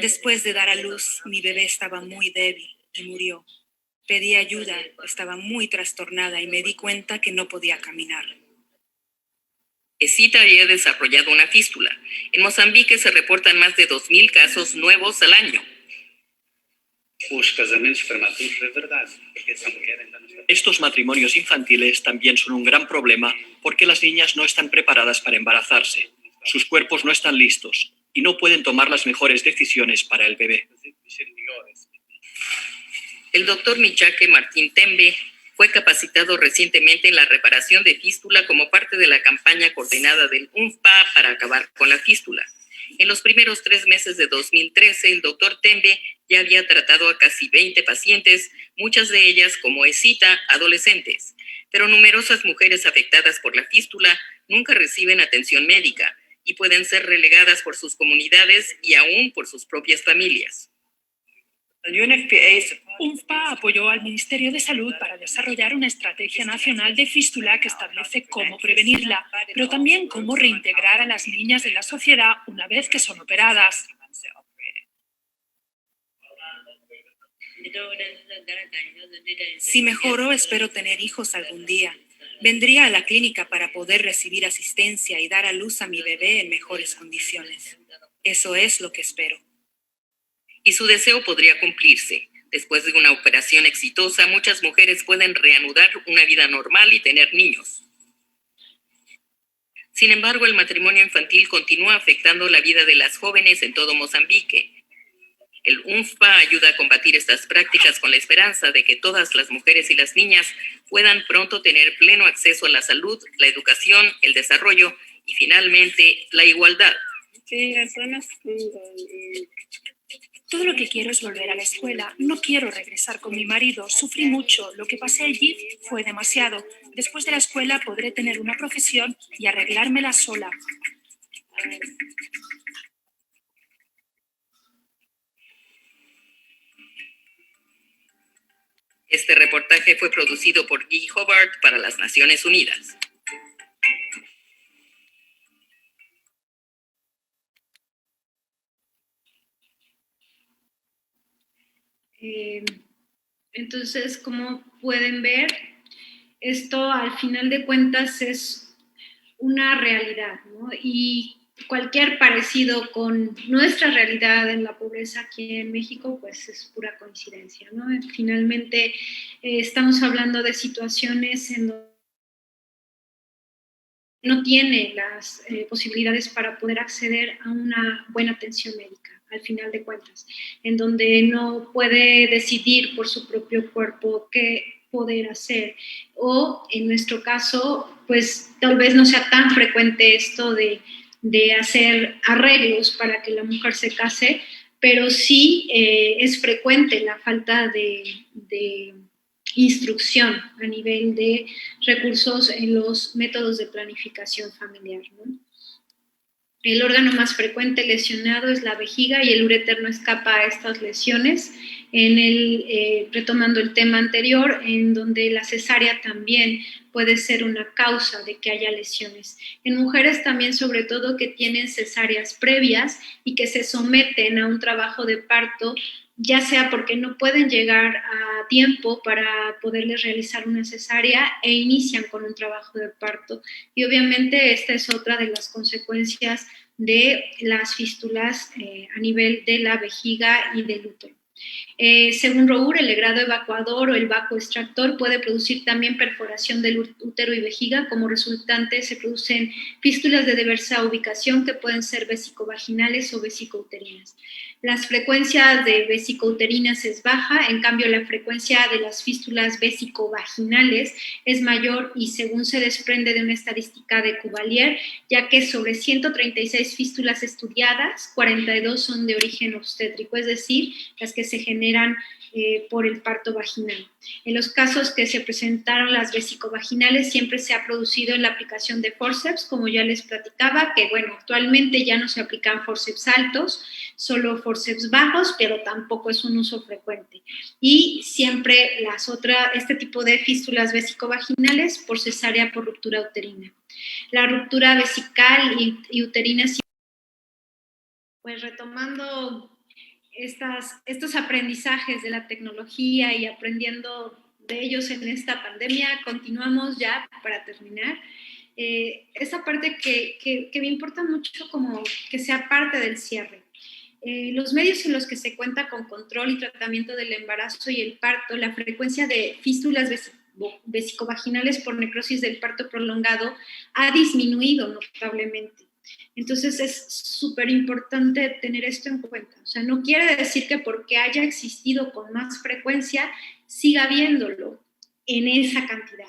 Después de dar a luz, mi bebé estaba muy débil y murió. Pedí ayuda, estaba muy trastornada y me di cuenta que no podía caminar. Esita había desarrollado una fístula. En Mozambique se reportan más de 2.000 casos nuevos al año. Estos matrimonios infantiles también son un gran problema porque las niñas no están preparadas para embarazarse. Sus cuerpos no están listos y no pueden tomar las mejores decisiones para el bebé. El doctor Michake Martín Tembe fue capacitado recientemente en la reparación de fístula como parte de la campaña coordinada del UNFPA para acabar con la fístula. En los primeros 3 meses de 2013, el doctor Tembe ya había tratado a casi 20 pacientes, muchas de ellas, como Esita, adolescentes. Pero numerosas mujeres afectadas por la fístula nunca reciben atención médica y pueden ser relegadas por sus comunidades y aún por sus propias familias. UNFPA apoyó al Ministerio de Salud para desarrollar una estrategia nacional de fístula que establece cómo prevenirla, pero también cómo reintegrar a las niñas en la sociedad una vez que son operadas. Si mejoro, espero tener hijos algún día. Vendría a la clínica para poder recibir asistencia y dar a luz a mi bebé en mejores condiciones. Eso es lo que espero. Y su deseo podría cumplirse. Después de una operación exitosa, muchas mujeres pueden reanudar una vida normal y tener niños. Sin embargo, el matrimonio infantil continúa afectando la vida de las jóvenes en todo Mozambique. El UNFPA ayuda a combatir estas prácticas con la esperanza de que todas las mujeres y las niñas puedan pronto tener pleno acceso a la salud, la educación, el desarrollo y finalmente la igualdad. Todo lo que quiero es volver a la escuela. No quiero regresar con mi marido. Sufrí mucho. Lo que pasé allí fue demasiado. Después de la escuela podré tener una profesión y arreglármela sola. Este reportaje fue producido por Guy Hobart para las Naciones Unidas. Entonces, como pueden ver, esto al final de cuentas es una realidad, ¿no? Y cualquier parecido con nuestra realidad en la pobreza aquí en México, pues es pura coincidencia, ¿no? Finalmente, estamos hablando de situaciones en donde no tiene las posibilidades para poder acceder a una buena atención médica, al final de cuentas, en donde no puede decidir por su propio cuerpo qué poder hacer. O en nuestro caso, pues tal vez no sea tan frecuente esto de hacer arreglos para que la mujer se case, pero sí es frecuente la falta de instrucción a nivel de recursos en los métodos de planificación familiar, ¿no? El órgano más frecuente lesionado es la vejiga y el uréter no escapa a estas lesiones. Retomando el tema anterior, en donde la cesárea también puede ser una causa de que haya lesiones. En mujeres también, sobre todo, que tienen cesáreas previas y que se someten a un trabajo de parto, ya sea porque no pueden llegar a tiempo para poderles realizar una cesárea e inician con un trabajo de parto. Y obviamente esta es otra de las consecuencias de las fístulas a nivel de la vejiga y del útero. Según Roure, el legrado evacuador o el vacuoextractor puede producir también perforación del útero y vejiga. Como resultante se producen fístulas de diversa ubicación que pueden ser vesicovaginales o vesicouterinas. Las frecuencias de vesicouterinas es baja, en cambio la frecuencia de las fístulas vesicovaginales es mayor y según se desprende de una estadística de Cuvalier, ya que sobre 136 fístulas estudiadas, 42 son de origen obstétrico, es decir, las que se generan por el parto vaginal. En los casos que se presentaron las vesicovaginales siempre se ha producido en la aplicación de forceps, como ya les platicaba, que bueno, actualmente ya no se aplican forceps altos, solo forceps bajos, pero tampoco es un uso frecuente. Y siempre este tipo de fístulas vesicovaginales por cesárea por ruptura uterina. La ruptura vesical y uterina, pues retomando estos aprendizajes de la tecnología y aprendiendo de ellos en esta pandemia, continuamos ya para terminar. Esa parte que me importa mucho como que sea parte del cierre. Los medios en los que se cuenta con control y tratamiento del embarazo y el parto, la frecuencia de fístulas vesicovaginales por necrosis del parto prolongado ha disminuido notablemente. Entonces es súper importante tener esto en cuenta. O sea, no quiere decir que porque haya existido con más frecuencia, siga viéndolo en esa cantidad.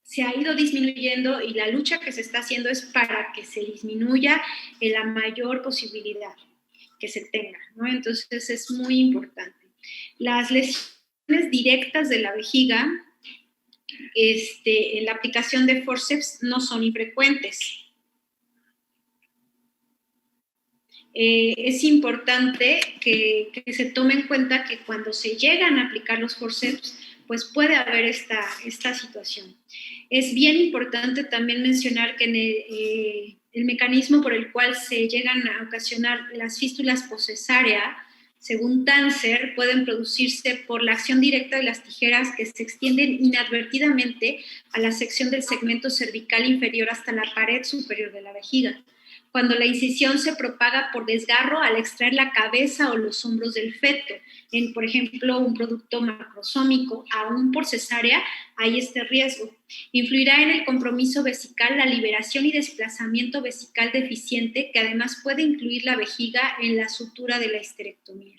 Se ha ido disminuyendo y la lucha que se está haciendo es para que se disminuya en la mayor posibilidad que se tenga, ¿no? Entonces es muy importante. Las lesiones directas de la vejiga en la aplicación de forceps no son infrecuentes. Es importante que se tome en cuenta que cuando se llegan a aplicar los forceps, pues puede haber esta situación. Es bien importante también mencionar que el mecanismo por el cual se llegan a ocasionar las fístulas poscesárea, según Tanzer, pueden producirse por la acción directa de las tijeras que se extienden inadvertidamente a la sección del segmento cervical inferior hasta la pared superior de la vejiga. Cuando la incisión se propaga por desgarro al extraer la cabeza o los hombros del feto, por ejemplo, un producto macrosómico, aún por cesárea, hay este riesgo. Influirá en el compromiso vesical la liberación y desplazamiento vesical deficiente, que además puede incluir la vejiga en la sutura de la histerectomía.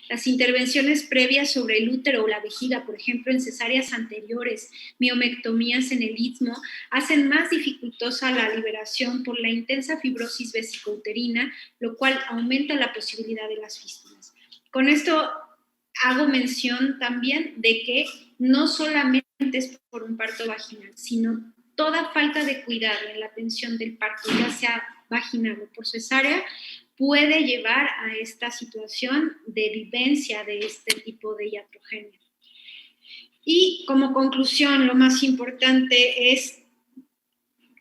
Las intervenciones previas sobre el útero o la vejiga, por ejemplo, en cesáreas anteriores, miomectomías en el istmo, hacen más dificultosa la liberación por la intensa fibrosis vesicouterina, lo cual aumenta la posibilidad de las fístulas. Con esto hago mención también de que no solamente es por un parto vaginal, sino toda falta de cuidado en la atención del parto, ya sea vaginal o por cesárea, puede llevar a esta situación de vivencia de este tipo de iatrogenia. Y como conclusión, lo más importante es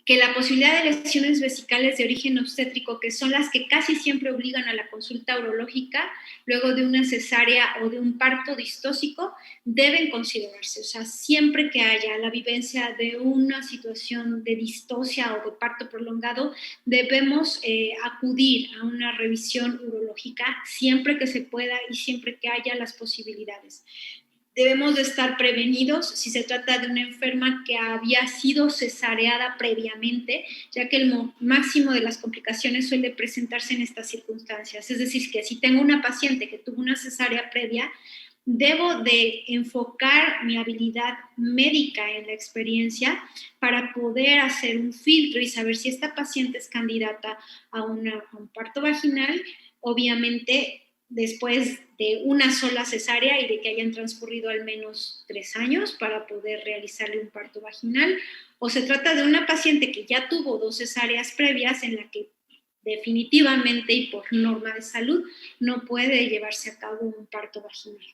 que la posibilidad de lesiones vesicales de origen obstétrico, que son las que casi siempre obligan a la consulta urológica luego de una cesárea o de un parto distóxico, deben considerarse. O sea, siempre que haya la vivencia de una situación de distosia o de parto prolongado, debemos acudir a una revisión urológica siempre que se pueda y siempre que haya las posibilidades. Debemos de estar prevenidos si se trata de una enferma que había sido cesareada previamente, ya que el máximo de las complicaciones suele presentarse en estas circunstancias. Es decir, que si tengo una paciente que tuvo una cesárea previa, debo de enfocar mi habilidad médica en la experiencia para poder hacer un filtro y saber si esta paciente es candidata a un parto vaginal, obviamente después de una sola cesárea y de que hayan transcurrido al menos 3 años para poder realizarle un parto vaginal, o se trata de una paciente que ya tuvo 2 cesáreas previas en la que definitivamente y por norma de salud no puede llevarse a cabo un parto vaginal.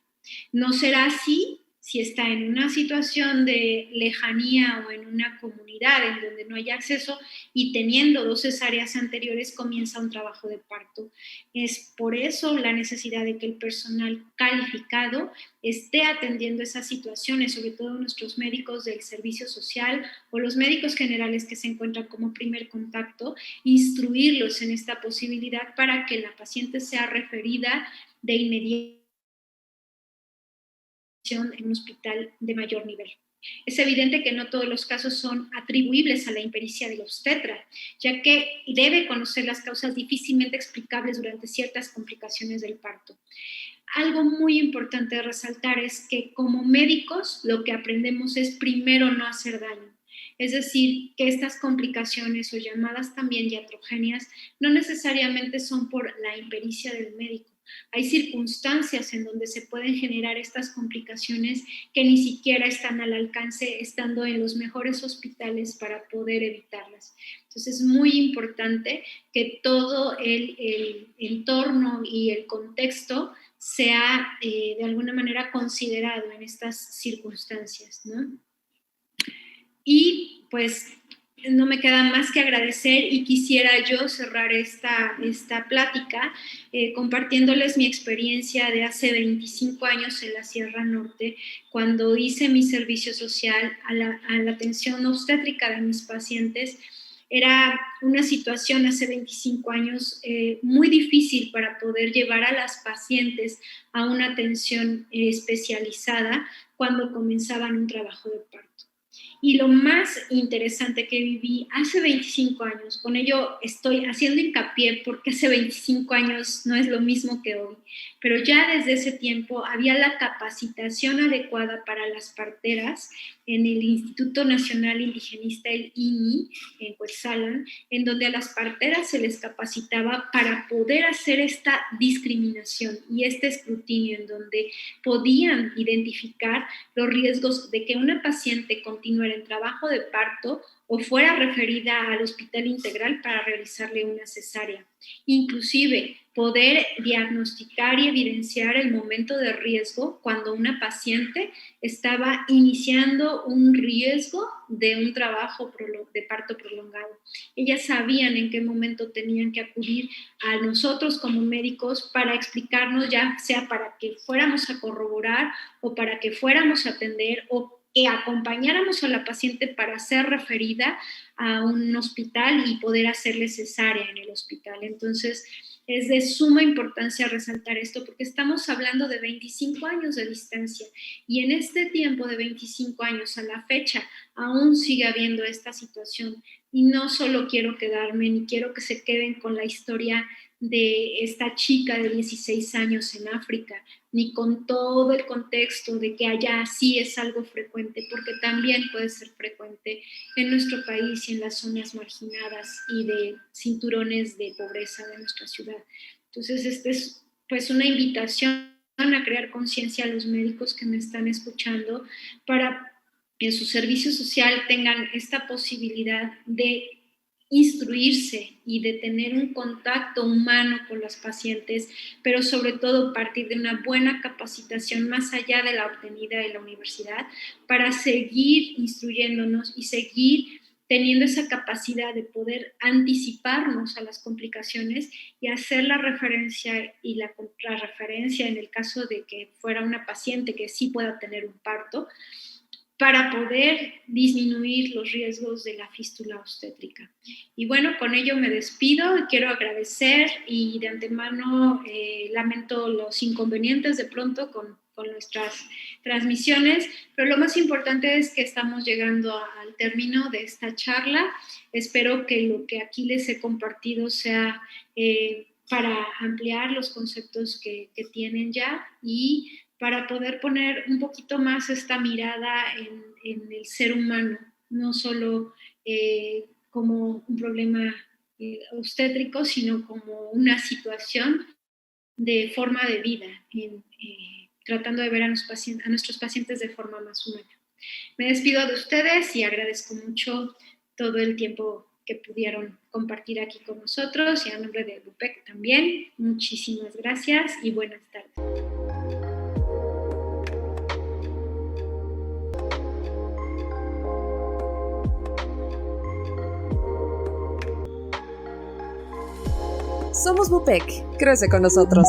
No será así si está en una situación de lejanía o en una comunidad en donde no hay acceso y teniendo 2 cesáreas anteriores comienza un trabajo de parto. Es por eso la necesidad de que el personal calificado esté atendiendo esas situaciones, sobre todo nuestros médicos del servicio social o los médicos generales que se encuentran como primer contacto, instruirlos en esta posibilidad para que la paciente sea referida de inmediato en un hospital de mayor nivel. Es evidente que no todos los casos son atribuibles a la impericia del obstetra, ya que debe conocer las causas difícilmente explicables durante ciertas complicaciones del parto. Algo muy importante de resaltar es que como médicos lo que aprendemos es primero no hacer daño. Es decir, que estas complicaciones o llamadas también iatrogenias no necesariamente son por la impericia del médico. Hay circunstancias en donde se pueden generar estas complicaciones que ni siquiera están al alcance estando en los mejores hospitales para poder evitarlas. Entonces es muy importante que todo el entorno y el contexto sea de alguna manera considerado en estas circunstancias, ¿no? Y pues no me queda más que agradecer y quisiera yo cerrar esta plática compartiéndoles mi experiencia de hace 25 años en la Sierra Norte, cuando hice mi servicio social a la atención obstétrica de mis pacientes. Era una situación hace 25 años muy difícil para poder llevar a las pacientes a una atención especializada cuando comenzaban un trabajo de parto. Y lo más interesante que viví hace 25 años, con ello estoy haciendo hincapié porque hace 25 años no es lo mismo que hoy, pero ya desde ese tiempo había la capacitación adecuada para las parteras en el Instituto Nacional Indigenista, el INI, en Cuetzalan, en donde a las parteras se les capacitaba para poder hacer esta discriminación y este escrutinio, en donde podían identificar los riesgos de que una paciente continuara en trabajo de parto o fuera referida al hospital integral para realizarle una cesárea. Inclusive poder diagnosticar y evidenciar el momento de riesgo cuando una paciente estaba iniciando un riesgo de un trabajo de parto prolongado. Ellas sabían en qué momento tenían que acudir a nosotros como médicos para explicarnos, ya sea para que fuéramos a corroborar o para que fuéramos a atender o que acompañáramos a la paciente para ser referida a un hospital y poder hacerle cesárea en el hospital. Entonces, es de suma importancia resaltar esto porque estamos hablando de 25 años de distancia y en este tiempo de 25 años a la fecha aún sigue habiendo esta situación y no solo quiero quedarme ni quiero que se queden con la historia de esta chica de 16 años en África, ni con todo el contexto de que allá sí es algo frecuente, porque también puede ser frecuente en nuestro país y en las zonas marginadas y de cinturones de pobreza de nuestra ciudad. Entonces, esta es pues una invitación a crear conciencia a los médicos que me están escuchando para que en su servicio social tengan esta posibilidad de instruirse y de tener un contacto humano con las pacientes, pero sobre todo partir de una buena capacitación más allá de la obtenida en la universidad para seguir instruyéndonos y seguir teniendo esa capacidad de poder anticiparnos a las complicaciones y hacer la referencia y la contrarreferencia en el caso de que fuera una paciente que sí pueda tener un parto, para poder disminuir los riesgos de la fístula obstétrica. Y bueno, con ello me despido y quiero agradecer y de antemano lamento los inconvenientes de pronto con nuestras transmisiones, pero lo más importante es que estamos llegando al término de esta charla. Espero que lo que aquí les he compartido sea para ampliar los conceptos que tienen ya y para poder poner un poquito más esta mirada en el ser humano, no solo como un problema obstétrico, sino como una situación de forma de vida, tratando de ver a nuestros pacientes de forma más humana. Me despido de ustedes y agradezco mucho todo el tiempo que pudieron compartir aquí con nosotros y a nombre de BUPEC también. Muchísimas gracias y buenas tardes. Somos BUPEC. Crece con nosotros.